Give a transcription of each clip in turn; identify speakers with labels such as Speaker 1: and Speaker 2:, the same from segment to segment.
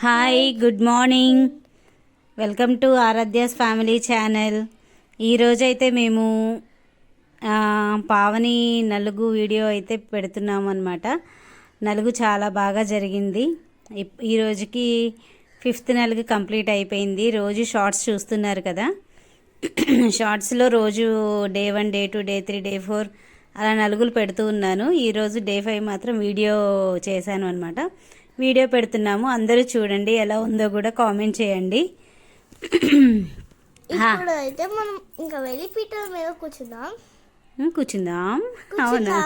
Speaker 1: Hi, good morning. Welcome to Aaradhya's family channel. ఈరోజైతే మేము పావని నలుగు వీడియో అయితే పెడుతున్నాము అన్నమాట. నలుగు చాలా బాగా జరిగింది. ఈరోజుకి 5th నలుగు కంప్లీట్ అయిపోయింది. రోజు షార్ట్స్ చూస్తున్నారు కదా, షార్ట్స్లో రోజు డే 1, డే 2, డే 3, డే 4 అలా నలుగులు పెడుతూ ఉన్నాను. ఈరోజు డే 5 మాత్రం వీడియో చేశాను అనమాట. వీడియో పెడుతున్నాము, అందరూ చూడండి. ఎలా ఉందో కూడా కామెంట్ చేయండి.
Speaker 2: అయితే మనం ఇంకా వెళ్ళి పీటల మీద
Speaker 1: కూర్చుందాం. అవునా,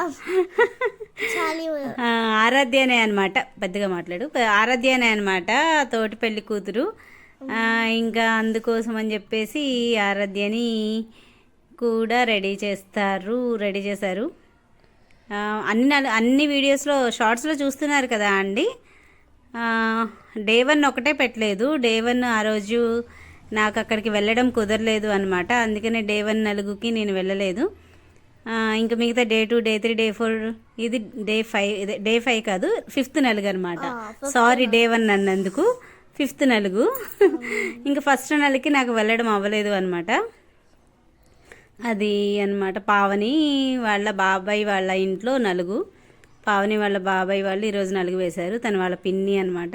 Speaker 1: ఆరాధ్యనే అనమాట. పెద్దగా మాట్లాడు. ఆరాధ్యనే అనమాట, తోటి పెళ్లి కూతురు. ఇంకా అందుకోసం అని చెప్పేసి ఆరాధ్యని కూడా రెడీ చేశారు. అన్ని వీడియోస్లో షార్ట్స్లో చూస్తున్నారు కదా అండి. డే 1 ఒకటే పెట్టలేదు. డే 1 ఆ రోజు నాకు అక్కడికి వెళ్ళడం కుదరలేదు అనమాట. అందుకనే డే 1 నలుగుకి నేను వెళ్ళలేదు. ఇంకా మిగతా డే 2, డే 3, డే 4 ఇది డే 5. డే 5 కాదు, 5th నలుగు అనమాట. సారీ, డే 1 అన్నందుకు 5th నలుగు. ఇంకా ఫస్ట్ నలుగుకి నాకు వెళ్ళడం అవ్వలేదు అనమాట. అది అనమాట. పావని వాళ్ళ బాబాయ్ వాళ్ళ ఇంట్లో నలుగు. పావని వాళ్ళ బాబాయ్ వాళ్ళు ఈరోజు నలుగు వేశారు. తను వాళ్ళ పిన్ని అనమాట.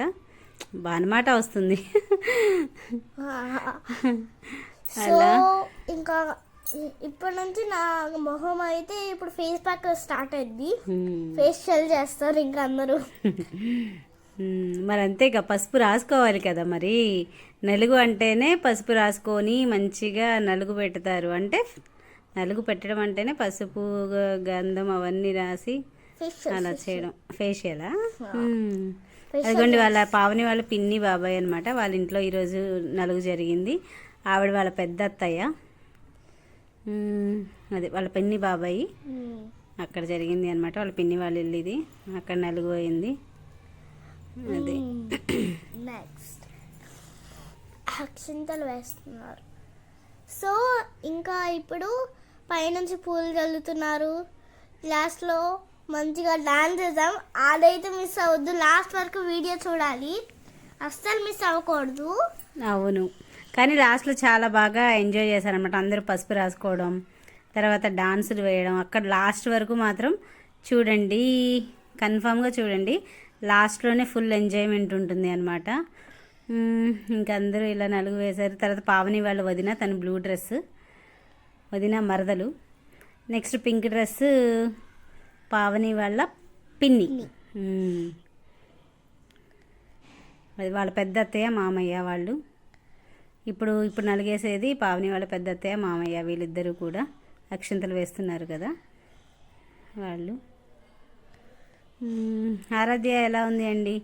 Speaker 1: బానమాట వస్తుంది.
Speaker 2: అలా ఇంకా ఇప్పటి నుంచి నా మొహం అయితే ఇప్పుడు ఫేస్ ప్యాక్ స్టార్ట్ అయింది. ఫేషియల్ చేస్తారు ఇంకా అందరూ.
Speaker 1: మరి అంతేగా, పసుపు రాసుకోవాలి కదా. మరి నలుగు అంటేనే పసుపు రాసుకొని మంచిగా నలుగు పెడతారు. అంటే నలుగు పెట్టడం అంటేనే పసుపు, గంధం అవన్నీ రాసి అలా చేయడం. ఫేషియలా? అదిగోండి, వాళ్ళ పావని వాళ్ళ పిన్ని బాబాయ్ అనమాట. వాళ్ళ ఇంట్లో ఈరోజు నలుగు జరిగింది. ఆవిడ వాళ్ళ పెద్ద అత్తయ్య, అదే వాళ్ళ పిన్ని బాబాయి అక్కడ జరిగింది అనమాట. వాళ్ళ పిన్ని వాళ్ళ ఇల్లు ఇది. అక్కడ నలుగు అయింది. అదే
Speaker 2: నెక్స్ట్ అక్షింతలు వేస్తున్నారు. సో ఇంకా ఇప్పుడు పైనుంచి పూలు చల్లుతున్నారు. లాస్ట్లో మంచిగా డాన్స్ చేద్దాం. అదైతే మిస్ అవ్వద్దు, లాస్ట్ వరకు వీడియో చూడాలి, అస్సలు మిస్ అవ్వకూడదు.
Speaker 1: అవును, కానీ లాస్ట్లో చాలా బాగా ఎంజాయ్ చేశారనమాట. అందరూ పసుపు రాసుకోవడం, తర్వాత డాన్సులు వేయడం. అక్కడ లాస్ట్ వరకు మాత్రం చూడండి, కన్ఫామ్గా చూడండి. లాస్ట్లోనే ఫుల్ ఎంజాయ్మెంట్ ఉంటుంది అనమాట. ఇంకా అందరూ ఇలా నలుగు వేశారు. తర్వాత పావని వాళ్ళ వదిన, తను బ్లూ డ్రెస్, వదిన మరదలు. నెక్స్ట్ పింక్ డ్రెస్ పావని వాళ్ళ పిన్ని. అది వాళ్ళ పెద్ద అత్తయ్య, మామయ్య వాళ్ళు. ఇప్పుడు నలుగేసేది పావని వాళ్ళ పెద్ద అత్తయ్య, మామయ్య. వీళ్ళిద్దరూ కూడా అక్షింతలు వేస్తున్నారు కదా వాళ్ళు. ఆరాధ్య ఎలా ఉంది అండి?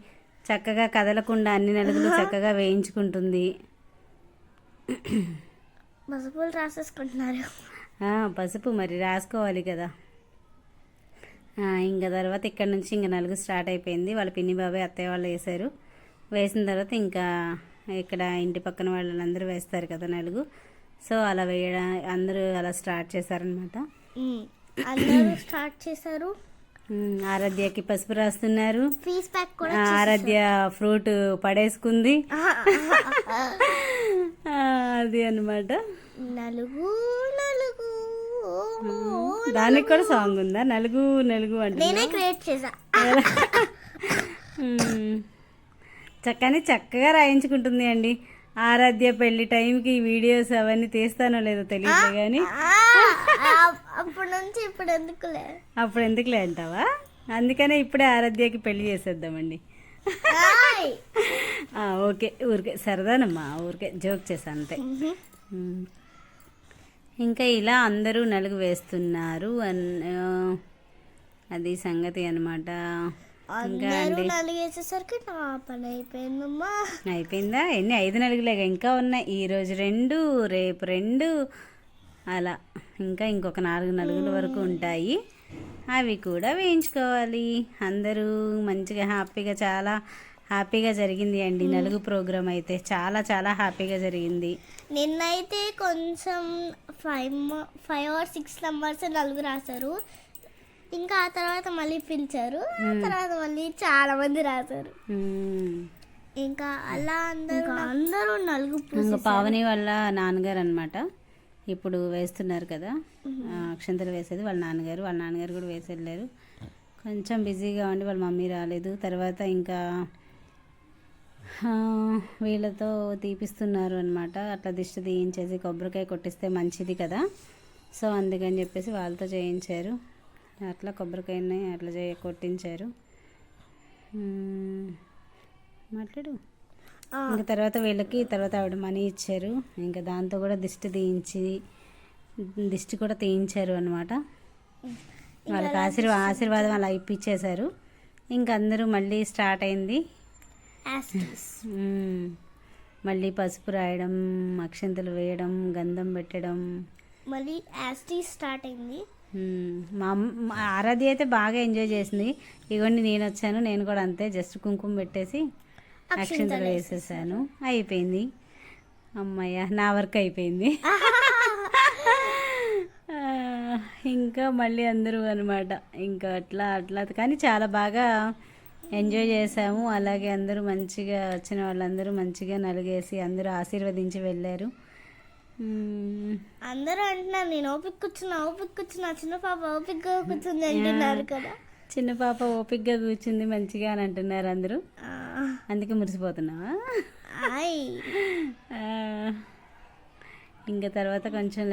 Speaker 1: చక్కగా కదలకుండా అన్ని నలుగులు చక్కగా వేయించుకుంటుంది.
Speaker 2: పసుపులు రాసేసుకుంటున్నారు.
Speaker 1: పసుపు మరి రాసుకోవాలి కదా. ఇంకా తర్వాత ఇక్కడ నుంచి ఇంకా నలుగు స్టార్ట్ అయిపోయింది. వాళ్ళ పిన్ని బాబాయ్ అత్తయ్య వాళ్ళు వేశారు. వేసిన తర్వాత ఇంకా ఇక్కడ ఇంటి పక్కన వాళ్ళందరూ వేస్తారు కదా నలుగు. సో అలా వేయడం అందరూ అలా స్టార్ట్ చేశారనమాట.
Speaker 2: అందరూ స్టార్ట్ చేశారు.
Speaker 1: ఆరాధ్యకి పసుపు రాస్తున్నారు.
Speaker 2: ఫేస్ ప్యాక్ కూడా
Speaker 1: ఆరాధ్య ఫ్రూట్ పడేసుకుంది. అది అనమాట.
Speaker 2: నలుగు నలుగు,
Speaker 1: దానికి కూడా సాంగ్ ఉందా? నలుగు నలుగు అంటే
Speaker 2: నేనే క్రియేట్ చేసా.
Speaker 1: చక్కగా రాయించుకుంటుంది అండి. ఆరాధ్య పెళ్లి టైంకి వీడియోస్ అవన్నీ తీస్తానో లేదో తెలియదు కానీ
Speaker 2: అప్పటి నుంచి ఇప్పుడు
Speaker 1: ఎందుకులే అంటావా? అందుకనే ఇప్పుడే ఆరాధ్యకి పెళ్లి చేసేద్దామండి. ఓకే, ఊరికే సరదానమ్మా, ఊరికే జోక్ చేసా అంతే. ఇంకా ఇలా అందరూ నలుగు వేస్తున్నారు. అది సంగతి అనమాట. ఇంకా అండి
Speaker 2: నలిగేసేసరికి నా పని అయిపోయిందమ్మా.
Speaker 1: అయిపోయిందా? 5 నలుగులేగా ఇంకా ఉన్నాయి. ఈరోజు 2, రేపు 2, అలా ఇంకా ఇంకొక 4 నలుగుల వరకు ఉంటాయి. అవి కూడా వేయించుకోవాలి. అందరూ మంచిగా హ్యాపీగా, చాలా హ్యాపీగా జరిగింది అండి నలుగు ప్రోగ్రామ్ అయితే. చాలా చాలా హ్యాపీగా జరిగింది.
Speaker 2: నిన్నైతే కొంచెం 5 or 6 నంబర్స్ నలుగు రాశారు. ఇంకా ఆ తర్వాత మళ్ళీ పిలిచారు. ఆ తర్వాత మళ్ళీ చాలా మంది రాశారు. ఇంకా అలా అందరూ నలుగు
Speaker 1: ఇంకా పావని వాళ్ళ నాన్నగారు అనమాట ఇప్పుడు వేస్తున్నారు కదా అక్షంతలు వేసేది వాళ్ళ నాన్నగారు కూడా వేసి వెళ్ళారు. కొంచెం బిజీగా ఉండి వాళ్ళ మమ్మీ రాలేదు. తర్వాత ఇంకా వీళ్ళతో తీపిస్తున్నారు అనమాట. అట్లా దిష్టి తీయించేసి కొబ్బరికాయ కొట్టిస్తే మంచిది కదా, సో అందుకని చెప్పేసి వాళ్ళతో చేయించారు. అట్లా కొబ్బరికాయని అట్లా కొట్టించారు. మాట్లాడు. ఇంకా తర్వాత వీళ్ళకి ఆవిడ మనీ ఇచ్చారు. ఇంకా దాంతో కూడా దిష్టి కూడా తీయించారు అనమాట. వాళ్ళకి ఆశీర్వాదం అలా ఇప్పించేశారు. ఇంకా అందరూ మళ్ళీ స్టార్ట్ అయింది. మళ్ళీ పసుపు రాయడం, అక్షంతలు వేయడం, గంధం పెట్టడం,
Speaker 2: మళ్ళీ స్టార్ట్ అయింది.
Speaker 1: మా ఆరాధ్య అయితే బాగా ఎంజాయ్ చేసింది. ఇగోండి నేను వచ్చాను, నేను కూడా అంతే, జస్ట్ కుంకుమ పెట్టేసి అక్షంతలు వేసేసాను, అయిపోయింది. అమ్మయ్య, నా వర్క్ అయిపోయింది. ఇంకా మళ్ళీ అందరూ అనమాట ఇంకా అట్లా కానీ చాలా బాగా ఎంజాయ్ చేసాము. అలాగే అందరూ మంచిగా వచ్చిన వాళ్ళందరూ మంచిగా నలుగేసి అందరూ ఆశీర్వదించి వెళ్ళారు.
Speaker 2: అందరూ అంటున్నారు నేను ఓపిక కూర్చున్నా చిన్న పాప ఓపికగా కూర్చుంది అంటున్నారు కదా.
Speaker 1: చిన్న పాప ఓపికగా కూర్చుంది మంచిగా అని అంటున్నారు అందరూ. అందుకే మురిసిపోతున్నావా? ఇంకా తర్వాత కొంచెం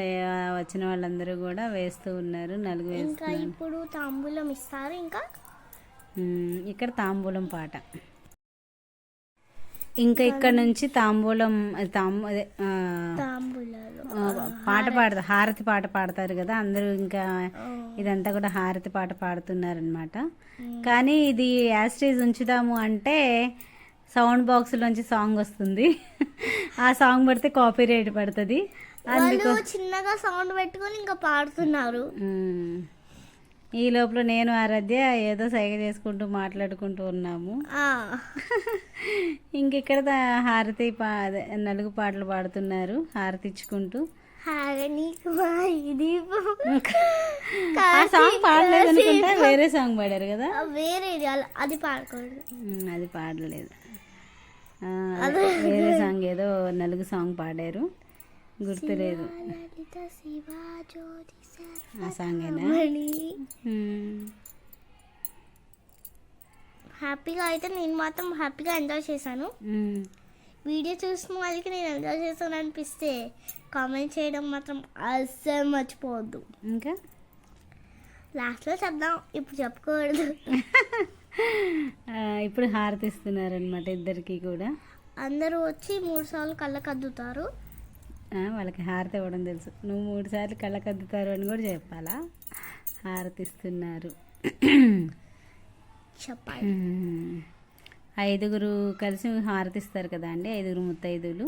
Speaker 1: వచ్చిన వాళ్ళందరూ కూడా వేస్తూ ఉన్నారు, నలుగు వేస్తున్నారు.
Speaker 2: ఇప్పుడు తాంబూలం ఇస్తారు. ఇంకా
Speaker 1: ఇక్కడ తాంబూలం పాట, ఇంకా ఇక్కడ నుంచి తాంబూలం పాట పాడతారు, హారతి పాట పాడతారు కదా అందరూ. ఇంకా ఇదంతా కూడా హారతి పాట పాడుతున్నారనమాట. కానీ ఇది యాస్టేజ్ ఉంచుదాము అంటే సౌండ్ బాక్స్లోంచి సాంగ్ వస్తుంది. ఆ సాంగ్ పడితే కాపీ రైట్ పడుతుంది. అందుకు
Speaker 2: చిన్నగా సౌండ్ పెట్టుకొని ఇంకా పాడుతున్నారు.
Speaker 1: ఈ లోపల నేను ఆరాధ్య ఏదో సైగ చేసుకుంటూ మాట్లాడుకుంటూ ఉన్నాము. ఇంకెక్కడ హారతి నలుగు పాటలు పాడుతున్నారు హారతి ఇచ్చుకుంటూ. ఆ సాంగ్ పాడలేదు అనుకుంటా, వేరే సాంగ్ పాడారు కదా.
Speaker 2: అది పాడకూడదు,
Speaker 1: అది పాడలేదు, వేరే సాంగ్ ఏదో నలుగు సాంగ్ పాడారు, గుర్తులేదు. ఆ సాంగేనా?
Speaker 2: హ్యాపీగా అయితే నేను మాత్రం హ్యాపీగా ఎంజాయ్ చేశాను. వీడియో చూసిన వాళ్ళకి నేను ఎంజాయ్ చేశాను అనిపిస్తే కామెంట్ చేయడం మాత్రం అస్సలు మర్చిపోవద్దు.
Speaker 1: ఇంకా
Speaker 2: లాస్ట్లో చెప్దాం, ఇప్పుడు చెప్పుకోకూడదు.
Speaker 1: ఇప్పుడు హారతి ఇస్తున్నారనమాట ఇద్దరికి కూడా.
Speaker 2: అందరూ వచ్చి 3 సార్లు కళ్ళకద్దుతారు.
Speaker 1: వాళ్ళకి హారతి ఇవ్వడం తెలుసు, నువ్వు 3 సార్లు కళ్ళకద్దుతారు అని కూడా చెప్పాలా. హారతి ఇస్తున్నారు.
Speaker 2: చెప్పాలి.
Speaker 1: 5 కలిసి హారతి ఇస్తారు కదా అండి, 5 ముత్తైదులు.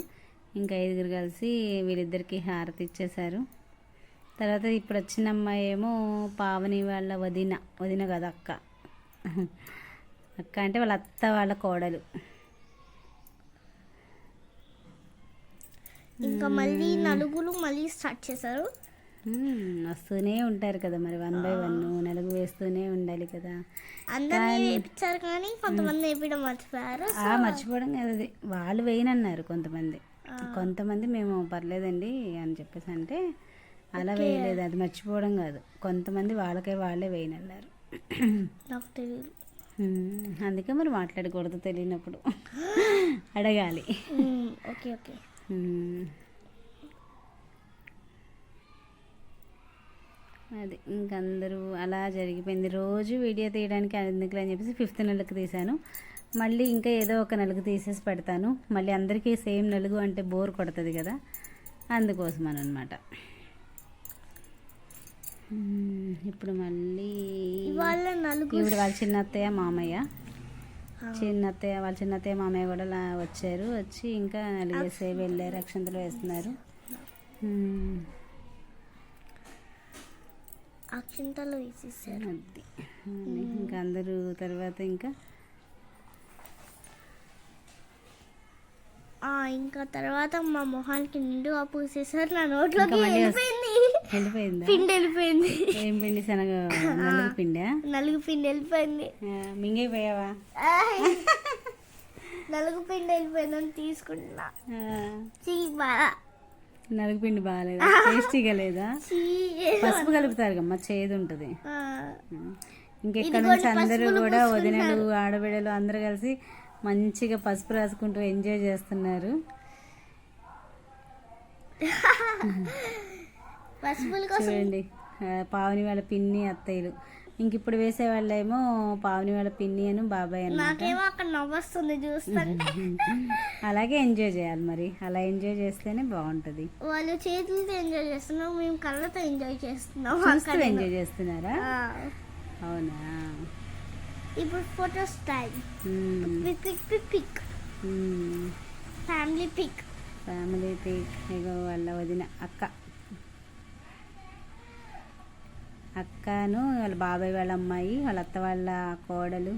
Speaker 1: ఇంకా 5 కలిసి వీళ్ళిద్దరికి హారతి ఇచ్చేశారు. తర్వాత ఇప్పుడు వచ్చిన అమ్మాయి ఏమో పావని వాళ్ళ వదిన కదా అక్క అంటే వాళ్ళ అత్త వాళ్ళ కోడలు.
Speaker 2: ఇంకా మళ్ళీ నలుగులు మళ్ళీ స్టార్ట్ చేశారు.
Speaker 1: వస్తూనే ఉంటారు కదా మరి 1 by 1 నలుగు వేస్తూనే ఉండాలి కదా.
Speaker 2: అందరినీ వేయించారు కానీ కొంతమంది వేయడం మర్చిపోయారు.
Speaker 1: మర్చిపోవడం కదా, అది వాళ్ళు వేయనన్నారు కొంతమంది మేము పర్లేదండి అని చెప్పేసి అంటే అలా వేయలేదు, అది మర్చిపోవడం కాదు, కొంతమంది వాళ్ళే వేయనన్నారు.
Speaker 2: నాకు తెలియదు,
Speaker 1: అందుకే మరి మాట్లాడకూడదు, తెలియనప్పుడు అడగాలి.
Speaker 2: Okay okay.
Speaker 1: అది ఇంకందరూ అలా జరిగిపోయింది. రోజు వీడియో తీయడానికి ఎందుకులే అని చెప్పేసి 5th నలుగు తీశాను. మళ్ళీ ఇంకా ఏదో ఒక నలుగు తీసేసి పెడతాను. మళ్ళీ అందరికీ సేమ్ నలుగు అంటే బోర్ కొడుతుంది కదా, అందుకోసం అనమాట. ఇప్పుడు మళ్ళీ ఇప్పుడు వాళ్ళ చిన్నత్తయ్య మామయ్య కూడా వచ్చారు. వచ్చి ఇంకా నలిగేసే వెళ్ళారు, అక్షంతలు వేస్తున్నారు.
Speaker 2: అక్షంతలు వేసేసారు.
Speaker 1: అది ఇంకా అందరూ తర్వాత
Speaker 2: ఇంకా తర్వాత మా మొహానికి నిండుగా పూసేసారు. నా నోట్లోకి
Speaker 1: వెళ్ళిపోయింది.
Speaker 2: పిండి వెళ్ళిపోయింది.
Speaker 1: ఏం పిండి? శనగ నలుగు పిండి
Speaker 2: వెళ్ళిపోయింది.
Speaker 1: మింగైపోయావా?
Speaker 2: నలుగు పిండి వెళ్ళిపోయిందని తీసుకుంటున్నా.
Speaker 1: ఆ,
Speaker 2: చీ బాగా
Speaker 1: నలుగుపిండి బాగాలేదా? టేస్టీగా లేదా? పసుపు కలుపుతారు కమ్మా, చేదు ఉంటుంది. ఇంకెక్కడ నుంచి అందరూ కూడా వదినలు ఆడబిడ్డలు అందరూ కలిసి మంచిగా పసుపు రాసుకుంటూ ఎంజాయ్ చేస్తున్నారు.
Speaker 2: పసుపుల కోసం
Speaker 1: చూడండి, పావని వాళ్ళ పిన్ని అత్తయ్యలు. ఇంక ఇప్పుడు వేసే వాళ్ళేమో పావని వాళ్ళ పిన్ని అని బాబాయ్ అన్నమాట.
Speaker 2: నాకేమో అక్కడ నవ్వొస్తుంది చూస్తుంటే.
Speaker 1: అలాగే ఎంజాయ్ చేయాలి మరి, అలా ఎంజాయ్ చేస్తేనే బాగుంటది.
Speaker 2: వాళ్ళు చేతులతో ఎంజాయ్ చేస్తున్నాం, మేము కళ్ళతో ఎంజాయ్ చేస్తున్నాం.
Speaker 1: చూస్తూ ఎంజాయ్ చేస్తున్నారా? అవునా?
Speaker 2: ఇప్పుడు photo style pic pic pic pic family pic.
Speaker 1: Family pic. ఇగో వాళ్ళ వదిన అక్కను వాళ్ళ బాబాయ్ వాళ్ళ అమ్మాయి, వాళ్ళ అత్త వాళ్ళ కోడలు,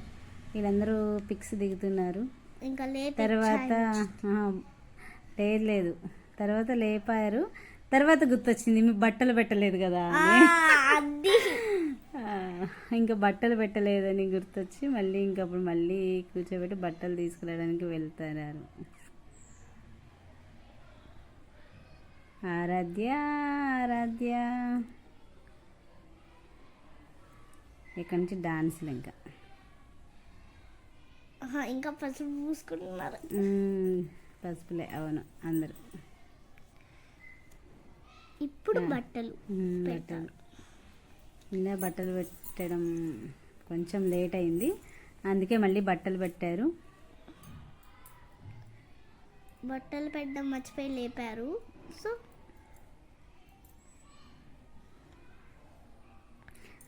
Speaker 1: వీళ్ళందరూ పిక్స్ దిగుతున్నారు.
Speaker 2: ఇంకా
Speaker 1: తర్వాత లేదు, తర్వాత లేపారు. తర్వాత గుర్తొచ్చింది, మీ బట్టలు పెట్టలేదు కదా అని. ఇంకా బట్టలు పెట్టలేదని గుర్తొచ్చి మళ్ళీ ఇంకప్పుడు మళ్ళీ కూర్చోబెట్టి బట్టలు తీసుకురావడానికి వెళ్తారు. ఆరాధ్య ఆరాధ్య ఇక్కడ నుంచి డాన్సులు
Speaker 2: ఇంకా పసుపు పూసుకుంటున్నారు.
Speaker 1: పసుపులే, అవును అందరు.
Speaker 2: ఇప్పుడు బట్టలు
Speaker 1: ఇలా బట్టలు పెట్టడం కొంచెం లేట్ అయింది, అందుకే మళ్ళీ బట్టలు పెట్టారు.
Speaker 2: బట్టలు పెట్టడం మర్చిపోయి లేపారు. సో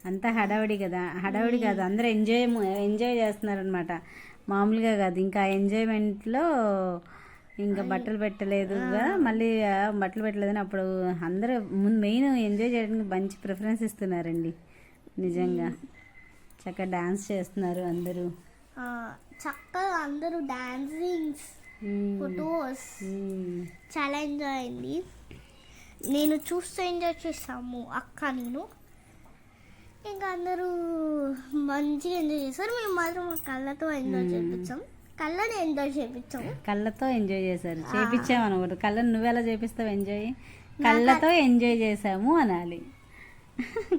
Speaker 1: అంతా హడావిడి కదా, హడావిడి కాదు, అందరూ ఎంజాయ్ చేస్తున్నారనమాట, మామూలుగా కాదు. ఇంకా ఎంజాయ్మెంట్లో ఇంకా బట్టలు పెట్టలేదు కదా, మళ్ళీ బట్టలు పెట్టలేదని అప్పుడు అందరూ మెయిన్ ఎంజాయ్ చేయడానికి మంచి ప్రిఫరెన్స్ ఇస్తున్నారండి. నిజంగా చక్కగా డాన్స్ చేస్తున్నారు అందరూ,
Speaker 2: చక్కగా అందరూ డాన్సింగ్స్, ఫొటోస్, చాలా ఎంజాయ్ అయింది. నేను చూస్తూ ఎంజాయ్ చేసాము అక్క నేను. ఇంకా అందరూ మంచిగా ఎంజాయ్ చేశారు. మేము మాత్రం మా కళ్ళతో ఎంజాయ్ చేయించాం, కళ్ళని ఎంజాయ్ చేయించాము.
Speaker 1: కళ్ళతో ఎంజాయ్ చేశారు, చేపించాము అనమాట. కళ్ళని నువ్వెలా చేపిస్తావు ఎంజాయ్? కళ్ళతో ఎంజాయ్ చేసాము అనాలి,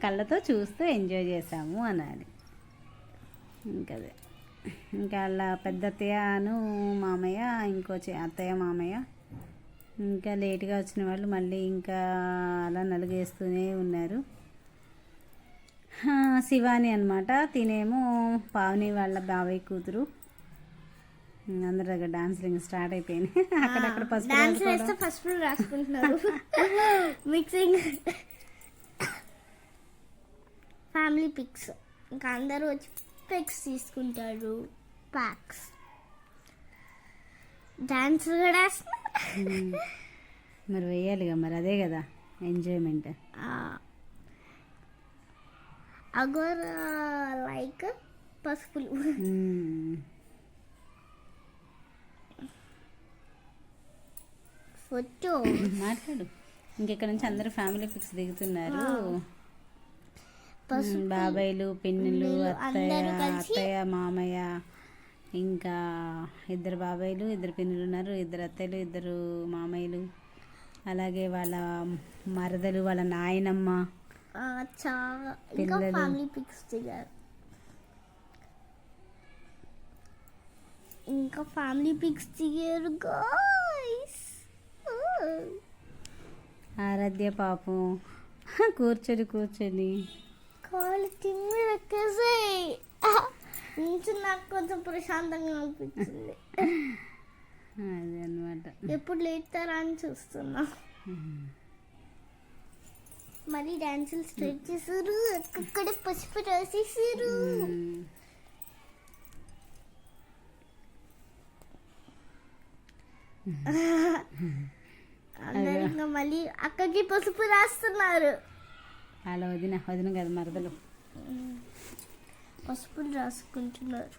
Speaker 1: కళ్ళతో చూస్తూ ఎంజాయ్ చేసాము అనాలి. ఇంకదే, ఇంకా వాళ్ళ పెద్ద అత్తయ్యను మామయ్య, ఇంకో అత్తయ్య మామయ్య, ఇంకా లేట్గా వచ్చిన వాళ్ళు మళ్ళీ ఇంకా అలా నలుగేస్తూనే ఉన్నారు. శివాని అనమాట, తినేమో పావని వాళ్ళ బాబాయ్ కూతురు. అందరి దగ్గర డాన్స్లు స్టార్ట్ అయిపోయినాయి. అక్కడక్కడ
Speaker 2: పసుపు రాసుకుంటున్నారు. మిక్సింగ్ ఫ్యామిలీ పిక్స్, ఇంకా అందరూ వచ్చి పిక్స్ తీసుకుంటారు. ప్యాక్స్ డాన్స్ కూడా
Speaker 1: మరి వేయాలిగా, మరి అదే కదా ఎంజాయ్మెంట్.
Speaker 2: అగర్ లైక్ పసుపులు. ఫోటో
Speaker 1: మాట్లాడు. ఇంకెక్కడ నుంచి అందరూ ఫ్యామిలీ పిక్స్ దిగుతున్నారు. బాబాయ్లు, పిన్నులు, అత్తయ్య మామయ్య, ఇంకా ఇద్దరు బాబాయ్లు, ఇద్దరు పిన్నులు ఉన్నారు, ఇద్దరు అత్తయ్యలు, ఇద్దరు మామయ్యలు, అలాగే వాళ్ళ మరదలు, వాళ్ళ నాయనమ్మ,
Speaker 2: చాలా ఇంకా ఫ్యామిలీ పిక్స్ దిగారు. ఇంకా ఫ్యామిలీ పిక్స్ దిగారు గాయ్స్.
Speaker 1: ఆరాధ్య పాపం కూర్చొని
Speaker 2: కాళ్ళు తిమ్మి ఎక్కేసాయి. నుంచి నాకు కొంచెం ప్రశాంతంగా అనిపించింది.
Speaker 1: అదే అనమాట,
Speaker 2: ఎప్పుడు లేస్తారా అని చూస్తున్నా. మళ్ళీ డాన్సులు స్టార్ట్ చేశారు, అక్కడ పసుపు రాసేసారు. అందరు ఇంకా మళ్ళీ అక్కకి పసుపు రాస్తున్నారు.
Speaker 1: అలా వదిన కదా మరదలు
Speaker 2: పసుపులు రాసుకుంటున్నారు.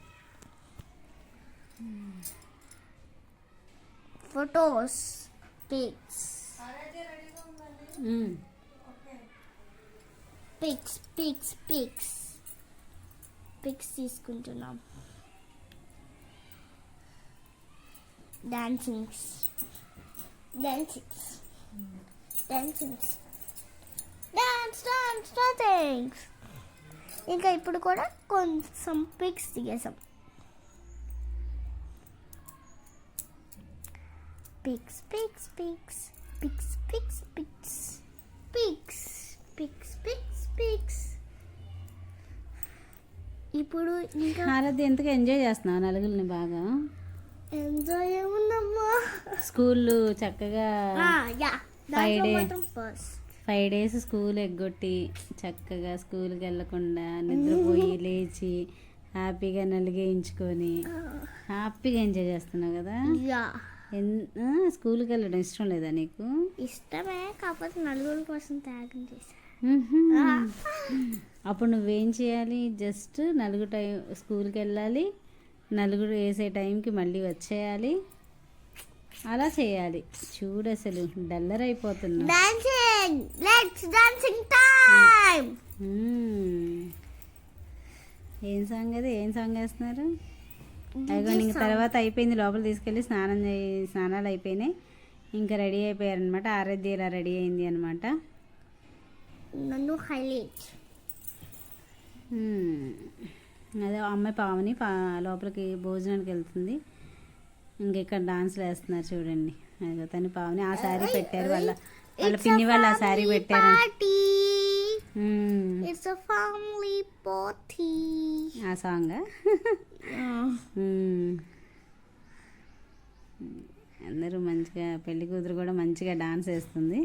Speaker 2: Photos, pics pics pics pics pics తీసుకుంటున్నాం. Dancings dancings dancings dance dance dancings. ఇంకా ఇప్పుడు కూడా కొంచెం పిక్స్ దిగేసాం. Pics pics pics pics pics pics pics pics pics pics. ఇప్పుడు ఇంకా
Speaker 1: ఆరాధ్య ఎంతగా ఎంజాయ్ చేస్తున్నావు నలుగురిని బాగా?
Speaker 2: ఎంజాయ్ ఏముందమ్మా,
Speaker 1: స్కూల్ చక్కగా
Speaker 2: యా
Speaker 1: 5 days స్కూల్ ఎగ్గొట్టి చక్కగా స్కూల్కి వెళ్ళకుండా నిద్రపోయి లేచి హ్యాపీగా నలిగేయించుకొని హ్యాపీగా ఎంజాయ్ చేస్తున్నావు కదా.
Speaker 2: యా
Speaker 1: స్కూల్కి వెళ్ళడం ఇష్టం లేదా నీకు?
Speaker 2: ఇష్టమే, కాకపోతే నలుగురి కోసం త్యాగం చేశా.
Speaker 1: అప్పుడు నువ్వేం చేయాలి? జస్ట్ నలుగురు టైం స్కూల్కి వెళ్ళాలి, నలుగురు వేసే టైంకి మళ్ళీ వచ్చేయాలి, అలా చేయాలి. చూడు అసలు డల్లర్ అయిపోతున్నా.
Speaker 2: Dancing, let's dancing time.
Speaker 1: ఏం సాంగ్ అది? ఏం సాంగ్ వేస్తున్నారు? అదిగో ఇంక తర్వాత అయిపోయింది, లోపల తీసుకెళ్ళి స్నానాలు అయిపోయినాయి, ఇంకా రెడీ అయిపోయారనమాట. ఆరాధ్య ఇలా రెడీ అయింది అనమాట.
Speaker 2: నన్ను హైలైట్.
Speaker 1: అదే అమ్మాయి పావని లోపలికి భోజనానికి వెళ్తుంది. ఇంక ఇక్కడ డాన్స్లు వేస్తున్నారు చూడండి. అదిగో తను పావని ఆ శారీ పెట్టారు, వాళ్ళ పిన్ని వాళ్ళు ఆ శారీ పెట్టారు.
Speaker 2: It's a family party.
Speaker 1: ఆ సాంగ్ అందరూ మంచిగా, పెళ్లి కూతురు కూడా మంచిగా డాన్స్ వేస్తుంది.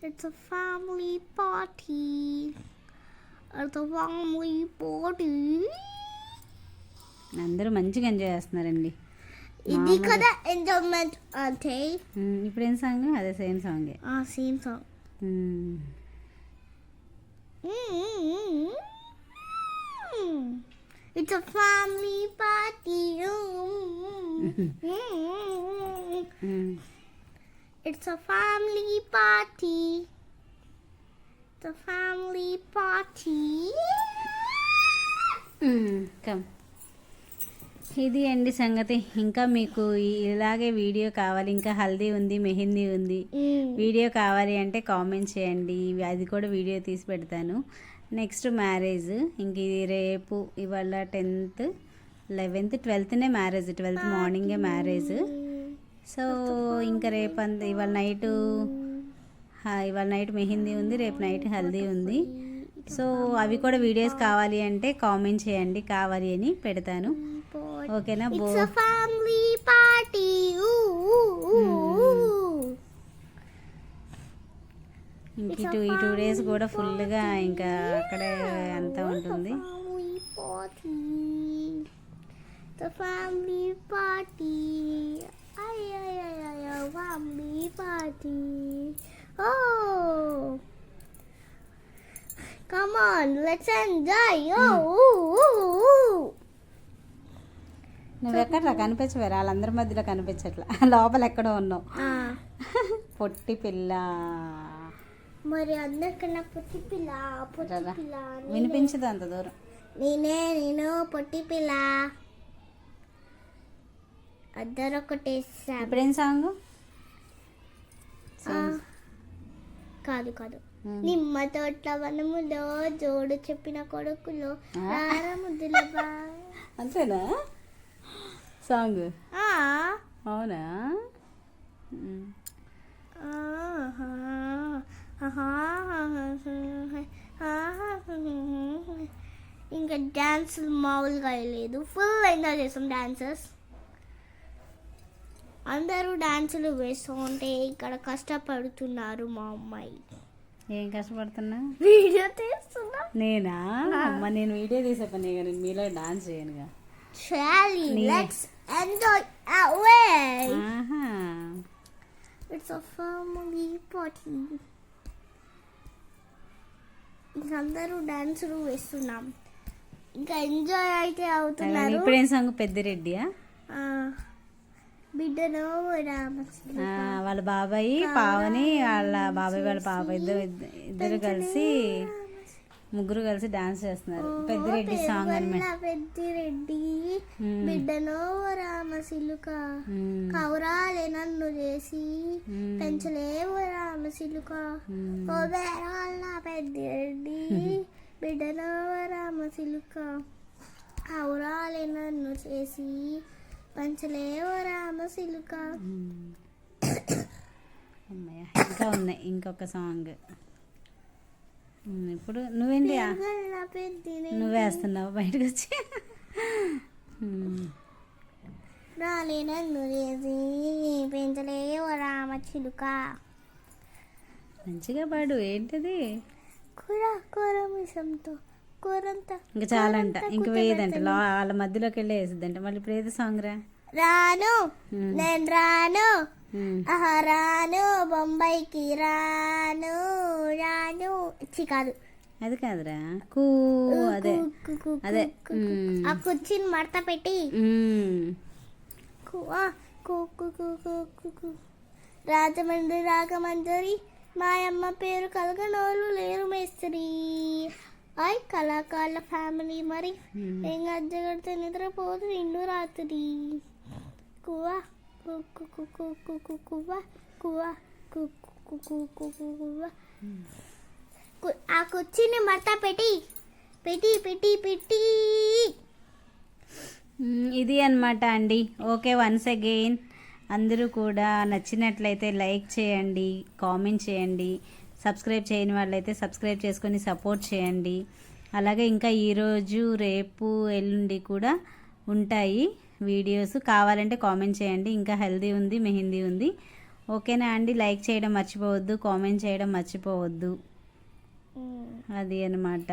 Speaker 2: It's a family party. It's a family party.
Speaker 1: అందరూ మంచిగా ఎంజాయ్ చేస్తున్నారండి.
Speaker 2: ఇది కదా ఎంజాయ్మెంట్ అంటే.
Speaker 1: ఇప్పుడు ఏం సాంగ్? అదే సేమ్ సాంగే.
Speaker 2: Same song. It's a family party. It's a family party. It's a family party.
Speaker 1: Come. ఇది అండి సంగతి. ఇంకా మీకు ఇలాగే వీడియో కావాలి, ఇంకా హల్దీ ఉంది, మెహందీ ఉంది, వీడియో కావాలి అంటే కామెంట్ చేయండి, అది కూడా వీడియో తీసి పెడతాను. నెక్స్ట్ మ్యారేజ్, ఇంక ఇది రేపు, ఇవాళ 10th, 11th, 12thనే మ్యారేజ్, 12th మార్నింగే మ్యారేజ్. సో ఇంకా రేపు ఇవాళ నైట్ మెహందీ ఉంది, రేపు నైట్ హల్దీ ఉంది. సో అవి కూడా వీడియోస్ కావాలి అంటే కామెంట్ చేయండి, కావాలి అని పెడతాను. ఓకేనా?
Speaker 2: It's a family party.
Speaker 1: ఇంక ఈ 2 days కూడా ఫుల్గా ఇంకా అక్కడే అంతా ఉంటుంది.
Speaker 2: The family party. Family party. Oh, come on, let's enjoy.
Speaker 1: నువ్వెక్కడ కనిపించవేరా? వాళ్ళందరి మధ్యలో కనిపించట్లా, లోపల ఎక్కడో ఉన్నావు. పొట్టి పిల్ల.
Speaker 2: మరి అందరికన్నా పొట్టి పిల్ల.
Speaker 1: వినిపించదు అంత దూరం.
Speaker 2: నేను పొట్టి పిల్ల. అద్దరు ఒకటే.
Speaker 1: ఇప్పుడేం సాంగ్?
Speaker 2: కాదు. నిమ్మ తోట వనములో జోడు చెప్పిన కొడుకులో ముద్దుల.
Speaker 1: అంతేనా సాంగ్? అవునా?
Speaker 2: ఇంకా డాన్స్ మామూలుగా లేదు, ఫుల్ ఎంజాయ్ చేస్తాం డాన్సెస్. అందరూ డాన్సులు వేస్తూ ఉంటే ఇక్కడ కష్టపడుతున్నారు మా అమ్మాయి.
Speaker 1: ఏం కష్టపడుతున్నా?
Speaker 2: వీడియో తీస్తున్నా.
Speaker 1: నేనా? అమ్మ నేను వీడియో తీసే పని, నేను మీలో dance చేయనుగా.
Speaker 2: Let's enjoy our way. It's a family party. ఇంకా అందరూ డాన్సులు వేస్తున్నాం, ఇంకా ఎంజాయ్ అయితే అవుతున్నారు.
Speaker 1: ఇప్పుడేం సాంగ్? పెద్దిరెడ్డియా?
Speaker 2: బిడ్డను
Speaker 1: వాళ్ళ బాబాయి పావని, వాళ్ళ బాబాయ్ వాళ్ళ పాప ఇద్దరు కలిసి ముగ్గురు కలిసి డాన్స్ చేస్తున్నారు. పెద్దిరెడ్డి సాంగ్ అనమాట.
Speaker 2: పెద్దిరెడ్డి బిడ్డనో రామశిలుక కౌరాలే నన్ను చేసి పెంచలేవు రామశిలుక ఓ బేరాల పెద్దిరెడ్డి బిడ్డనో రామశిలుక కౌరాలే నన్ను చేసి పెంచలేవు రామశిలుక.
Speaker 1: అమ్మయ్య, ఇంకా ఉన్నాయి ఇంకొక సాంగ్. ఇప్పుడు నువ్వేంటి నువ్వే వేస్తున్నావు బయటకు వచ్చి.
Speaker 2: రాలే నన్ను చేసి పెంచలేవు రామచిలుక.
Speaker 1: మంచిగా పాడు. ఏంటిది?
Speaker 2: కూర కూర మిషంతో కూరంతా
Speaker 1: ఇంకా చాలంట, ఇంక వేయదంట. వాళ్ళ మధ్యలోకి వెళ్ళి వేసిద్దంట. మళ్ళీ ఇప్పుడు ఏది సాంగ్ రా?
Speaker 2: రాను నేను రాను ఆహా రాను బొంబాయికి రాను రాను కాదు,
Speaker 1: అది కాదురా. కూ అదే అదే
Speaker 2: ఆ కుర్చీని మడత పెట్టి రాజమండ్రి రాగమంజరి మాయమ్మ పేరు కలగనోళ్ళు లేరు మేస్త్రి. ఆయ్ కళాకారుల ఫ్యామిలీ మరి ఏం అజ్జగడితే నిద్రపోదు నిండు రాత్రి. కువా కువా కువా కువా. ఆ కుర్చీని మడత పెట్టి పెట్టి పెట్టి పెట్టి.
Speaker 1: ఇది అన్నమాట అండి. ఓకే, వన్స్ అగైన్ అందరూ కూడా నచ్చినట్లయితే లైక్ చేయండి, కామెంట్ చేయండి. సబ్స్క్రైబ్ చేయని వాళ్ళైతే సబ్స్క్రైబ్ చేసుకొని సపోర్ట్ చేయండి. అలాగే ఇంకా ఈరోజు రేపు ఎల్లుండి కూడా ఉంటాయి వీడియోస్. కావాలంటే కామెంట్ చేయండి. ఇంకా హల్దీ ఉంది, మెహందీ ఉంది. ఓకేనా అండి? లైక్ చేయడం మర్చిపోవద్దు, కామెంట్ చేయడం మర్చిపోవద్దు. అది అన్నమాట.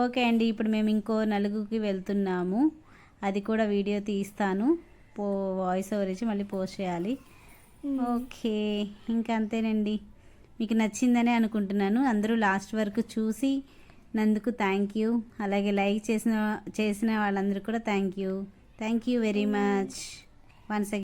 Speaker 1: ఓకే అండి, ఇప్పుడు మేము ఇంకో నలుగురికి వెళ్తున్నాము. అది కూడా వీడియో తీస్తాను, వాయిస్ ఓవర్ ఇచ్చి మళ్ళీ పోస్ట్ చేయాలి. ఓకే, ఇంకా అంతేనండి. మీకు నచ్చిందని అనుకుంటున్నాను. అందరూ లాస్ట్ వరకు చూసి నందుకు థ్యాంక్ యూ. అలాగే లైక్ చేసిన వాళ్ళందరూ కూడా thank you very much once again.